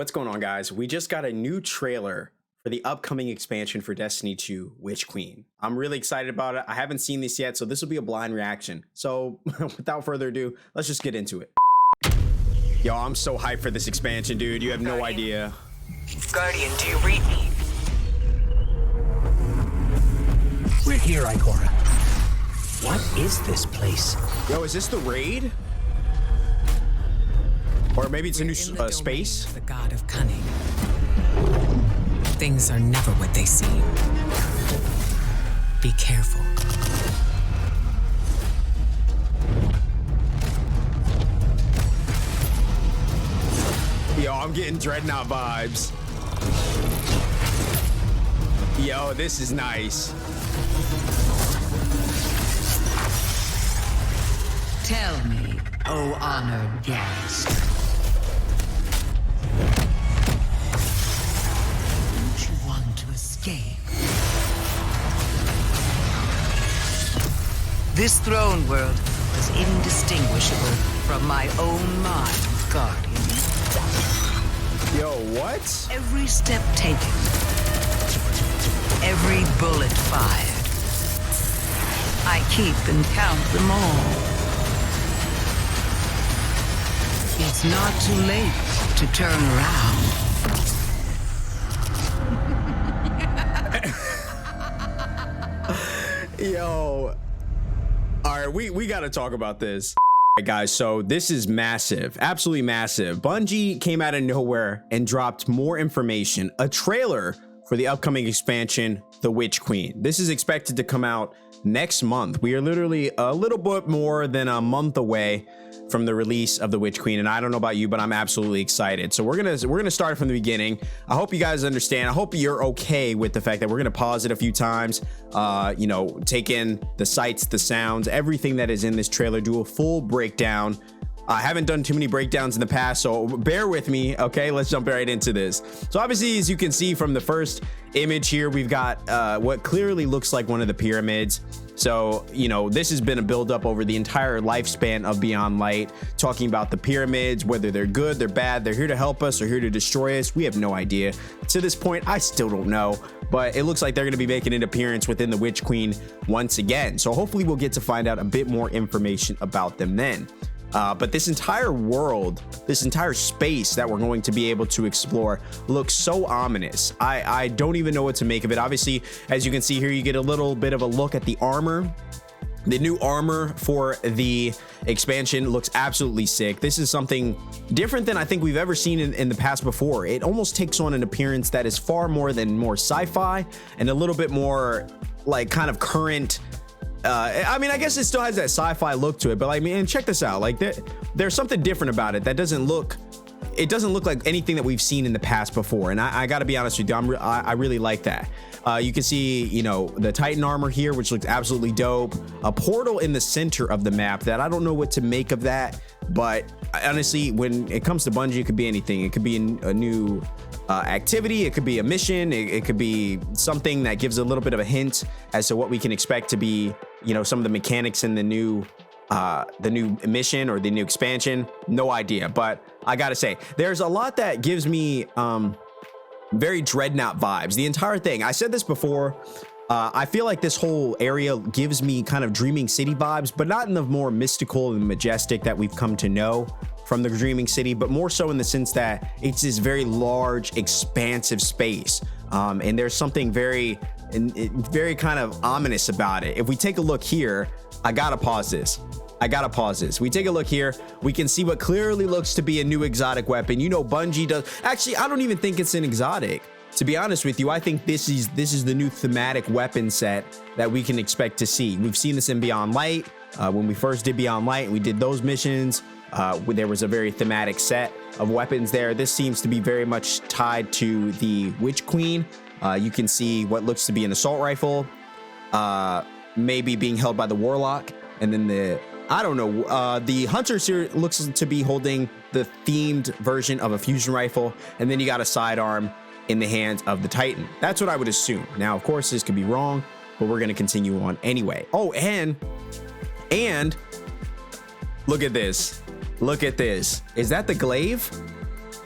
What's going on, guys? We just got a new trailer for the upcoming expansion for Destiny 2, Witch Queen. I'm really excited about it. I haven't seen this yet, so this will be a blind reaction. So without further ado, let's just get into it. Yo, I'm so hyped for this expansion, dude. You have no idea. Guardian, do you read me? We're here, Ikora. What is this place? Yo, is this the raid? Or maybe it's a new space? The god of cunning. Things are never what they seem. Be careful. Yo, I'm getting Dreadnought vibes. Yo, this is nice. Tell me, O honored guest. Don't you want to escape? This throne world is indistinguishable from my own mind, Guardian. Yo, what? Every step taken, every bullet fired, I keep and count them all. It's not too late to turn around. Yo. All right, we got to talk about this. All right, guys, so this is massive, absolutely massive. Bungie came out of nowhere and dropped more information, a trailer for the upcoming expansion, The Witch Queen. This is expected to come out next month. We are literally a little bit more than a month away from the release of The Witch Queen, and I don't know about you, but I'm absolutely excited. So we're gonna start from the beginning. I hope you guys understand. I hope you're okay with the fact that we're gonna pause it a few times, you know, take in the sights, the sounds, everything that is in this trailer, do a full breakdown. I haven't done too many breakdowns in the past, so bear with me. Okay, let's jump right into this. So obviously, as you can see from the first image here, we've got what clearly looks like one of the pyramids. So, you know, this has been a buildup over the entire lifespan of Beyond Light, talking about the pyramids, whether they're good, they're bad, they're here to help us or here to destroy us. We have no idea. To this point, I still don't know, but it looks like they're going to be making an appearance within the Witch Queen once again. So hopefully we'll get to find out a bit more information about them then. But this entire world, this entire space that we're going to be able to explore looks so ominous. I don't even know what to make of it. Obviously, as you can see here, you get a little bit of a look at the armor. The new armor for the expansion looks absolutely sick. This is something different than I think we've ever seen in the past before. It almost takes on an appearance that is far more sci-fi and a little bit more like kind of current. I mean, I guess it still has that sci-fi look to it, but like, man, check this out. Like there's something different about it that doesn't look like anything that we've seen in the past before. And I gotta be honest with you, I really like that. You can see, you know, the Titan armor here, which looks absolutely dope. A portal in the center of the map that I don't know what to make of that, but honestly, when it comes to Bungie, it could be anything. It could be a new activity, it could be a mission, it could be something that gives a little bit of a hint as to what we can expect to be, you know, some of the mechanics in the new mission or the new expansion. No idea, but I gotta say, there's a lot that gives me very Dreadnought vibes. The entire thing, I said this before, I feel like this whole area gives me kind of Dreaming City vibes, but not in the more mystical and majestic that we've come to know from the Dreaming City, but more so in the sense that it's this very large, expansive space. And there's something very kind of ominous about it. If we take a look here, I gotta pause this. We take a look here, we can see what clearly looks to be a new exotic weapon. You know, Bungie does. Actually, I don't even think it's an exotic. To be honest with you, I think this is the new thematic weapon set that we can expect to see. We've seen this in Beyond Light. When we first did Beyond Light, we did those missions. There was a very thematic set of weapons there. This seems to be very much tied to the Witch Queen. You can see what looks to be an assault rifle, maybe being held by the Warlock, and then the Hunter here looks to be holding the themed version of a fusion rifle, and then you got a sidearm in the hands of the Titan. That's what I would assume. Now, of course, this could be wrong, but we're going to continue on anyway. Oh, and look at this. Look at this. Is that the glaive?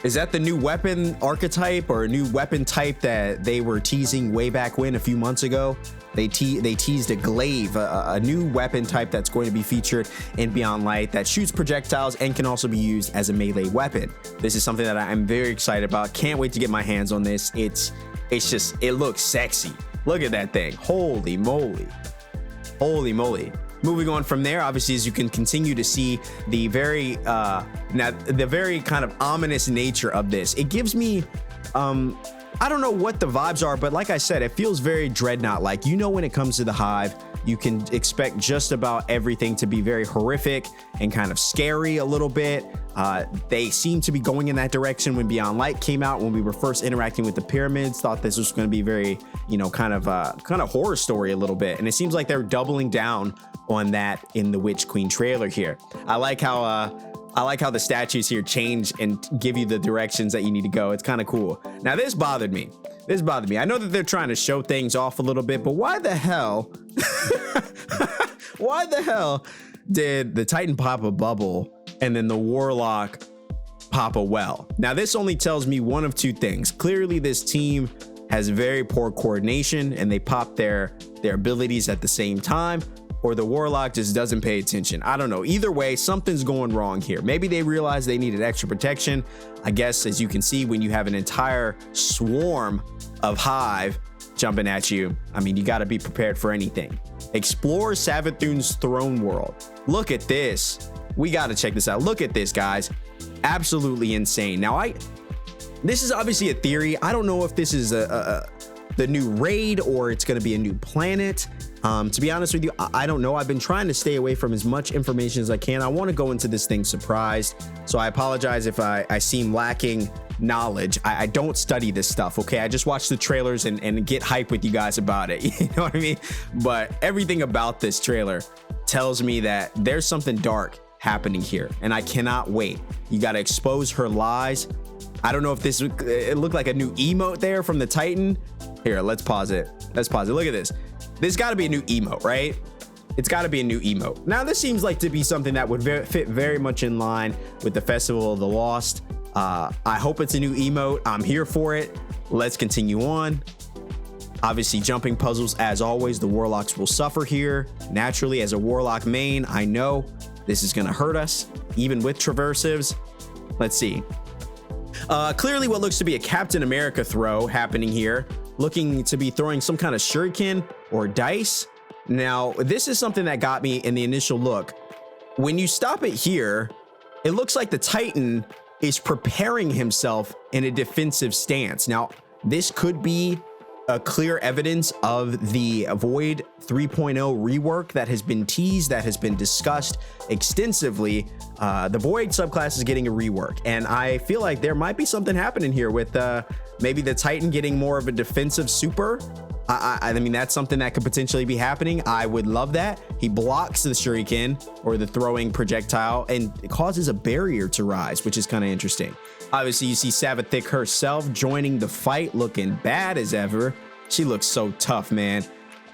Is that the new weapon archetype or a new weapon type that they were teasing way back when a few months ago? They teased a glaive, a new weapon type that's going to be featured in Beyond Light that shoots projectiles and can also be used as a melee weapon. This is something that I'm very excited about. Can't wait to get my hands on this. It looks sexy. Look at that thing. Holy moly. Holy moly. Moving on from there, obviously, as you can continue to see the very kind of ominous nature of this, it gives me, I don't know what the vibes are, but like I said, it feels very Dreadnought like. You know, when it comes to the Hive, you can expect just about everything to be very horrific and kind of scary a little bit. They seem to be going in that direction when Beyond Light came out, when we were first interacting with the pyramids. Thought this was going to be very, kind of horror story a little bit. And it seems like they're doubling down on that in the Witch Queen trailer here. I like how the statues here change and give you the directions that you need to go. It's kind of cool. Now, this bothered me. I know that they're trying to show things off a little bit, but why the hell did the Titan pop a bubble and then the Warlock pop a well? Now, this only tells me one of two things. Clearly, this team has very poor coordination and they pop their abilities at the same time, or the Warlock just doesn't pay attention. I don't know. Either way, something's going wrong here. Maybe they realized they needed extra protection. I guess, as you can see, when you have an entire swarm of Hive jumping at you, I mean, you got to be prepared for anything. Explore Savathun's throne world. Look at this. We got to check this out. Look at this, guys. Absolutely insane. Now, this is obviously a theory. I don't know if this is the new raid or it's going to be a new planet. To be honest with you, I don't know. I've been trying to stay away from as much information as I can. I want to go into this thing surprised. So I apologize if I seem lacking knowledge. I don't study this stuff, okay? I just watch the trailers and get hype with you guys about it. You know what I mean? But everything about this trailer tells me that there's something dark happening here, and I cannot wait. You got to expose her lies. I don't know if it looked like a new emote there from the Titan. Here, let's pause it. Look at this. There's got to be a new emote, right? It's got to be a new emote. Now, this seems like to be something that would fit very much in line with the Festival of the Lost. I hope it's a new emote. I'm here for it. Let's continue on. Obviously, jumping puzzles, as always, the Warlocks will suffer here. Naturally, as a Warlock main, I know this is going to hurt us, even with traversives. Let's see. Clearly, what looks to be a Captain America throw happening here. Looking to be throwing some kind of shuriken or dice. Now, this is something that got me in the initial look. When you stop it here, it looks like the Titan is preparing himself in a defensive stance. Now, this could be a clear evidence of the Void 3.0 rework that has been teased, that has been discussed extensively. The Void subclass is getting a rework, and I feel like there might be something happening here with maybe the Titan getting more of a defensive super. I mean, that's something that could potentially be happening. I would love that. He blocks the shuriken or the throwing projectile, and it causes a barrier to rise, which is kind of interesting. Obviously, you see Savathun herself joining the fight, looking bad as ever. She looks so tough, man.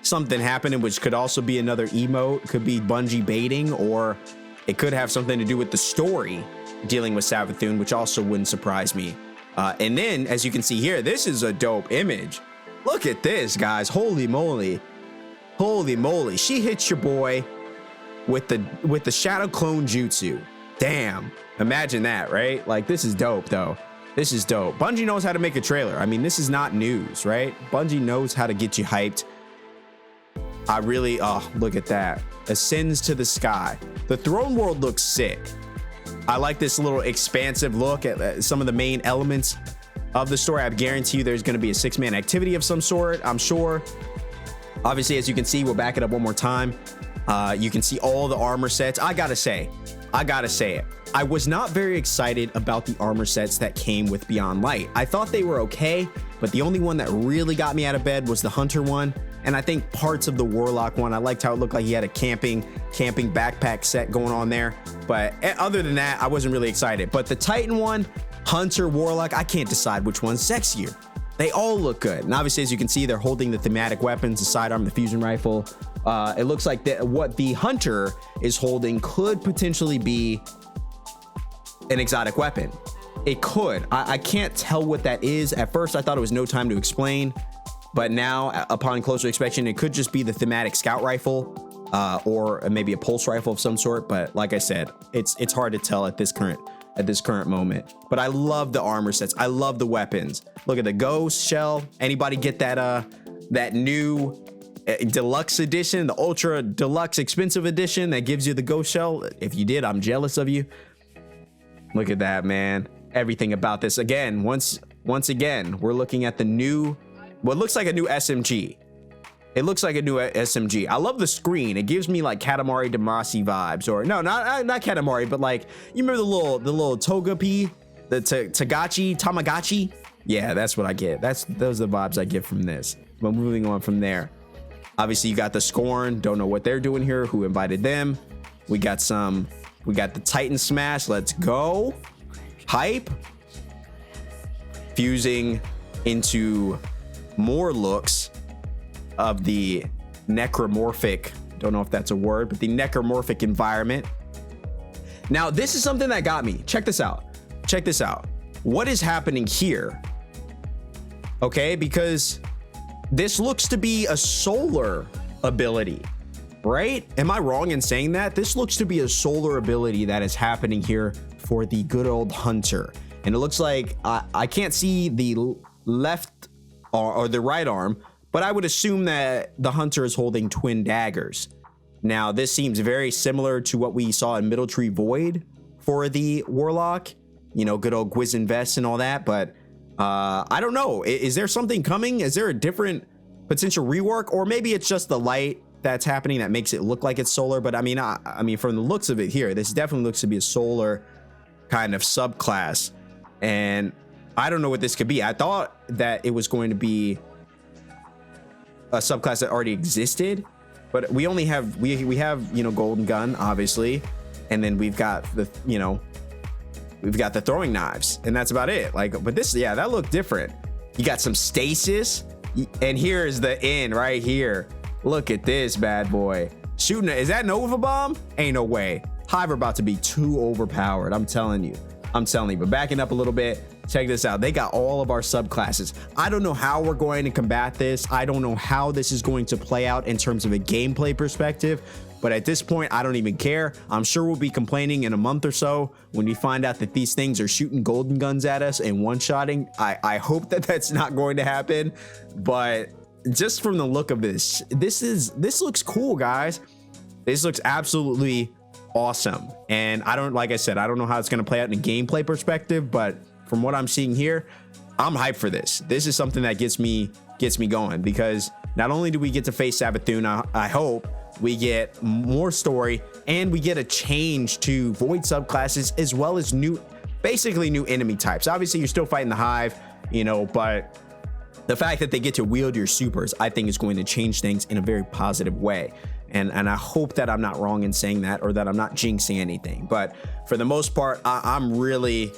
Something happening, which could also be another emote, could be Bungie baiting, or it could have something to do with the story dealing with Savathun, which also wouldn't surprise me. And then, as you can see here, this is a dope image. Look at this, guys. Holy moly. Holy moly. She hits your boy with the Shadow Clone Jutsu. Damn. Imagine that, right? Like, this is dope, though. This is dope. Bungie knows how to make a trailer. I mean, this is not news, right? Bungie knows how to get you hyped. Oh, look at that. Ascends to the sky. The throne world looks sick. I like this little expansive look at some of the main elements of the story. I guarantee you there's going to be a 6-man activity of some sort, I'm sure. Obviously, as you can see, we'll back it up one more time. You can see all the armor sets. I gotta say it. I was not very excited about the armor sets that came with Beyond Light. I thought they were okay, but the only one that really got me out of bed was the Hunter one. And I think parts of the Warlock one. I liked how it looked like he had a camping backpack set going on there. But other than that, I wasn't really excited. But the Titan one, Hunter, Warlock, I can't decide which one's sexier. They all look good. And obviously, as you can see, they're holding the thematic weapons, the sidearm, the fusion rifle. It looks like what the Hunter is holding could potentially be an exotic weapon. It could. I can't tell what that is. At first, I thought it was No Time to Explain, but now, upon closer inspection, it could just be the thematic scout rifle, or maybe a pulse rifle of some sort. But like I said, it's hard to tell at this current moment. But I love the armor sets. I love the weapons. Look at the ghost shell. Anybody get that new deluxe edition, the ultra deluxe expensive edition that gives you the ghost shell? If you did, I'm jealous of you. Look at that, man. Everything about this. Again, once again, we're looking at the new, what looks like a new SMG. It looks like a new SMG. I love the screen. It gives me like Katamari Damacy vibes, or no, not Katamari, but like, you remember the little Togepi, the Tamagotchi? Yeah, that's what I get. Those are the vibes I get from this. But moving on from there, obviously you got the Scorn. Don't know what they're doing here. Who invited them? We got the Titan Smash. Let's go. Hype. Fusing into more looks of the necromorphic, don't know if that's a word, but the necromorphic environment. Now, this is something that got me. Check this out. What is happening here? Okay, because this looks to be a solar ability, right? Am I wrong in saying that? This looks to be a solar ability that is happening here for the good old hunter. And it looks like I can't see the left or the right arm, but I would assume that the hunter is holding twin daggers. Now, this seems very similar to what we saw in Middle Tree Void for the warlock, you know, good old Gwiz Vest and all that. But I don't know. Is there something coming? Is there a different potential rework, or maybe it's just the light that's happening that makes it look like it's solar? But I mean, from the looks of it here, this definitely looks to be a solar kind of subclass, and I don't know what this could be. I thought that it was going to be a subclass that already existed, but we only have we have, you know, Golden Gun, obviously, and then we've got the throwing knives, and that's about it. Like, but this, yeah, that looked different. You got some stasis, and here is the end right here. Look at this bad boy shooting. Is that Nova Bomb? Ain't no way. Hive are about to be too overpowered. I'm telling you. But backing up a little bit, check this out. They got all of our subclasses. I don't know how we're going to combat this. I don't know how this is going to play out in terms of a gameplay perspective. But at this point, I don't even care. I'm sure we'll be complaining in a month or so when we find out that these things are shooting golden guns at us and one-shotting. I hope that that's not going to happen. But just from the look of this looks cool, guys. This looks absolutely awesome. And like I said, I don't know how it's going to play out in a gameplay perspective, but from what I'm seeing here, I'm hyped for this. This is something that gets me going, because not only do we get to face Savathun, I hope we get more story, and we get a change to Void subclasses, as well as basically new enemy types. Obviously, you're still fighting the Hive, you know, but the fact that they get to wield your supers, I think, is going to change things in a very positive way. And I hope that I'm not wrong in saying that, or that I'm not jinxing anything. But for the most part, I'm really,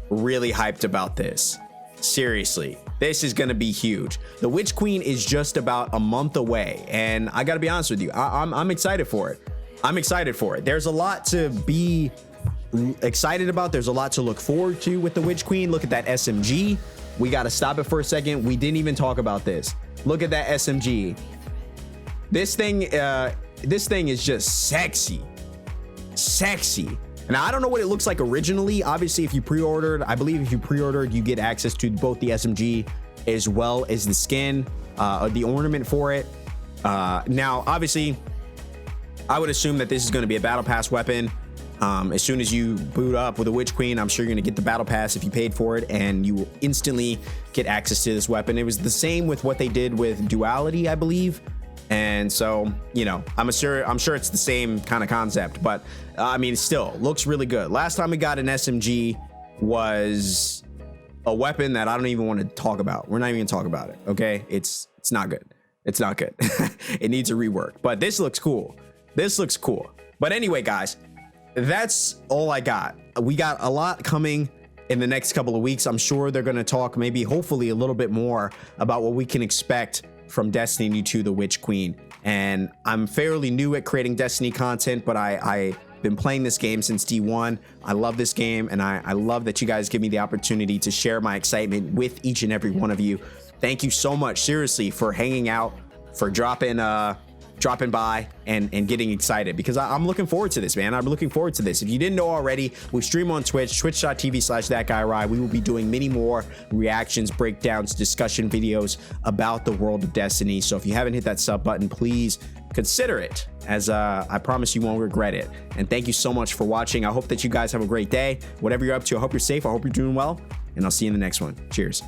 really hyped about this. Seriously, this is going to be huge. The Witch Queen is just about a month away, and I got to be honest with you, I'm excited for it. I'm excited for it. There's a lot to be excited about. There's a lot to look forward to with the Witch Queen. Look at that SMG. We got to stop it for a second. We didn't even talk about this. Look at that SMG. This thing is just sexy. Now, I don't know what it looks like originally. Obviously, if you pre-ordered, I believe if you pre-ordered, you get access to both the SMG as well as the skin, the ornament for it. Now, obviously, I would assume that this is going to be a battle pass weapon. As soon as you boot up with a Witch Queen, I'm sure you're going to get the battle pass if you paid for it, and you will instantly get access to this weapon. It was the same with what they did with Duality, I believe. And so, you know, I'm sure it's the same kind of concept, but I mean, still looks really good. Last time we got an SMG was a weapon that I don't even want to talk about. We're not even gonna talk about it. Okay. It's not good. It's not good. It needs a rework, but this looks cool. But anyway, guys, that's all I got. We got a lot coming in the next couple of weeks. I'm sure they're going to talk, maybe hopefully a little bit more about what we can expect from Destiny 2 The Witch Queen. And I'm fairly new at creating Destiny content, but I Been playing this game since D1. I love this game, and I love that you guys give me the opportunity to share my excitement with each and every one of you. Thank you so much, seriously, for hanging out, for dropping by and getting excited, because I'm looking forward to this, man. I'm looking forward to this. If you didn't know already, we stream on Twitch, twitch.tv/thatguyrye. We will be doing many more reactions, breakdowns, discussion videos about the world of Destiny. So if you haven't hit that sub button, please consider it, as I promise you won't regret it. And thank you so much for watching. I hope that you guys have a great day. Whatever you're up to, I hope you're safe. I hope you're doing well, and I'll see you in the next one. Cheers.